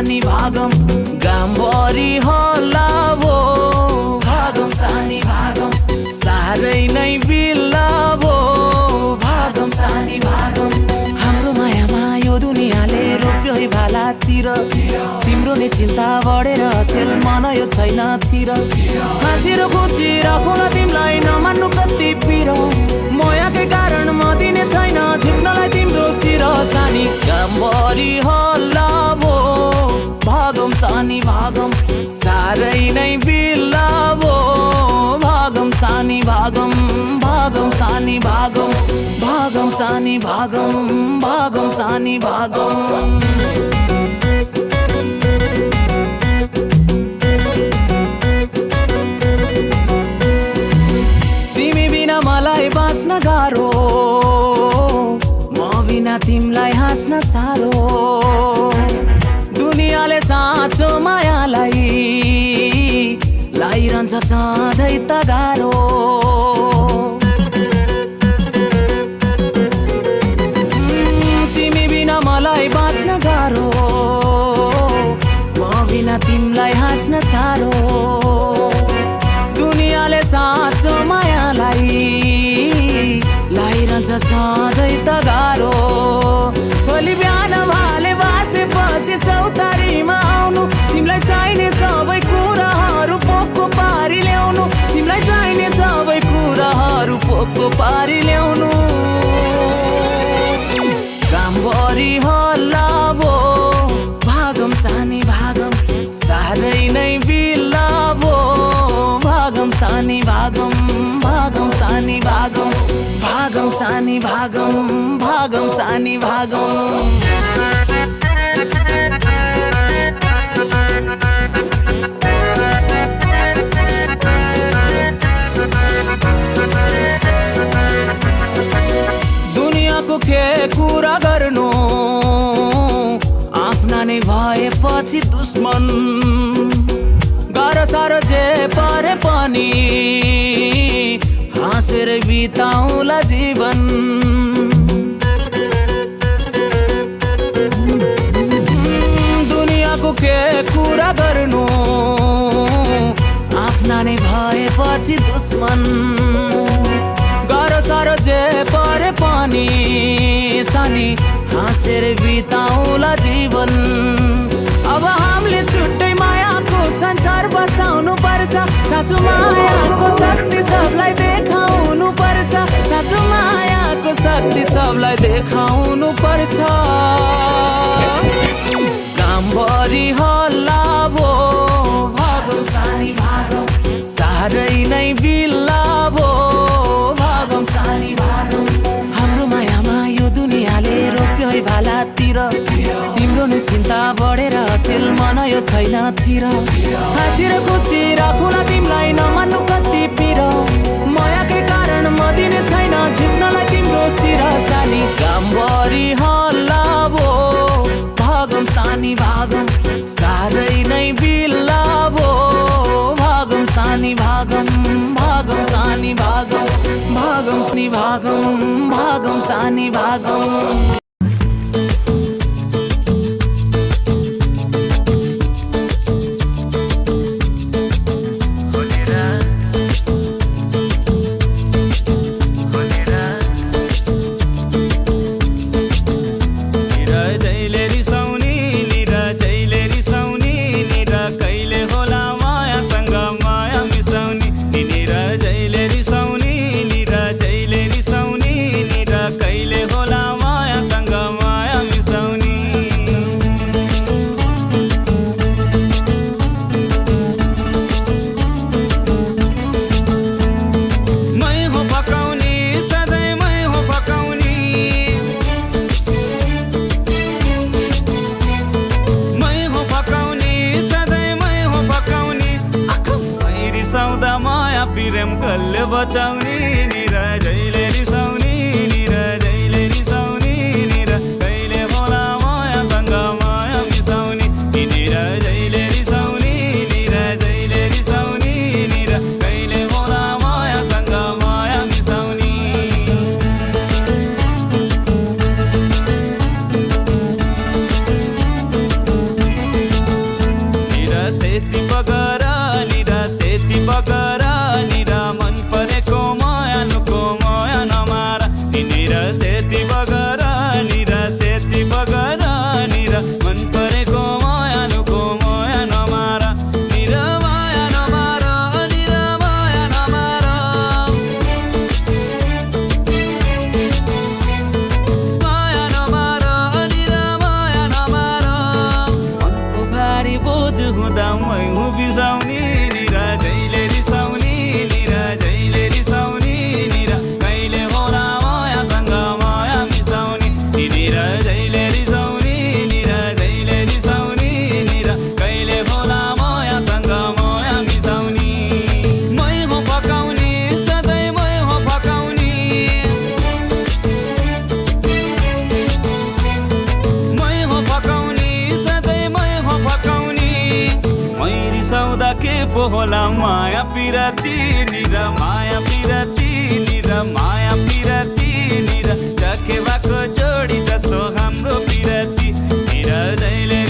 सानी भागम गामभरि हल्ला भो भागम सानी भागम साह्रै नै बिल्ला भो भागम सानी भागम हाम्रो मायामा यो दुनियाँले रोप्यो है भालातिर तिम्रो नै चिन्ता बढेर खेल मन यो छैन थिर हाँसी र खुसी राखौँला तिमीलाई नमान्नु कति पिरो मायाकै कारण म दिने छैन झुक्नलाई तिम्रो शिर सानी गामभरि हल्ला भो भागम सानी भागम साह्रै नै बिल्ला भो भागम सानी भागम भागम सानी भागम भागम सानी भागम भागम सानी भागम तिमी बिना मलाई बाँच्न गाह्रो म बिना तिमीलाई हाँस्न साह्रो दुनियाँले साँचो मायालाई लाइरहन्छ सधैँ त गाह्रो तिमी बिना मलाई बाँच्न गाह्रो म बिना तिमीलाई हाँस्न साह्रो दुनियाँले साँचो मायालाई लाइरहन्छ सधैँ त गाह्रो भोलि बिहान भाले बासेपछि चौतारीमा आउनु तिमीलाई चाहिने सबै कुराहरू पोको पारी ल्याउनु तिमीलाई चाहिने सबै कुराहरू पोको पारी ल्याउनु गामभरि हल्ला भो भागम सानी भागम साह्रै नै बिल्ला भो भागम सानी भागम भागम सानी भागम भागम सानी भागम भागम सानी भागम दुनियाँको के कुरा गर्नु आफ्ना नै भएपछि दुश्मन गाह्रो साह्रो जे परे पनि हाँसेर बिताउला जीवन दुनियाँको के कुरा गर्नु आफ्ना नै भएपछि दुश्मन गाह्रो साह्रो जे परे पनि सानी हाँसेर बिताउला जीवन अब हामीले छुट्टै मायाको संसार बसाउनु पर्छ साँचो मायाको शक्ति सबलाई देखाउनु पर्छ साँचो मायाको शक्ति सबलाई देखाउनु पर्छ गामभरि हल्ला भो भागम सानी भागम साह्रै नै बिल्ला भो भागम सानी भागम हाम्रो मायामा यो दुनियाँले रोप्यो है भालातिर तिम्रो नै चिन्ता बढेर चेल मन यो छैन थिर हाँसी र खुसी राखौँला तिमीलाई नमान्नु कति पिर मायाकै कारण म दिने छैन झुक्नलाई तिम्रो शिर सानी गामभरि हल्ला भो भागम सानी भागम साह्रै नै बिल्ला भो भागम सानी भागम भागम सानी भागम भागम सानी भागम भागम सानी भागम प्रेम कल्ले बचाउने निरा जहिले रिसाउने निरा जहिले रिसाउने निरा कहिले होला मायासँग माया मिसाउने निरा जहिले रिसाउने निरा जहिले रिसाउने निरा कहिले होला मायासँग माया मिसाउने होला माया पिरती निर माया पिरती निर माया पिरती निर जखेवाको जोडी जस्तो हाम्रो पिरती निर जहिले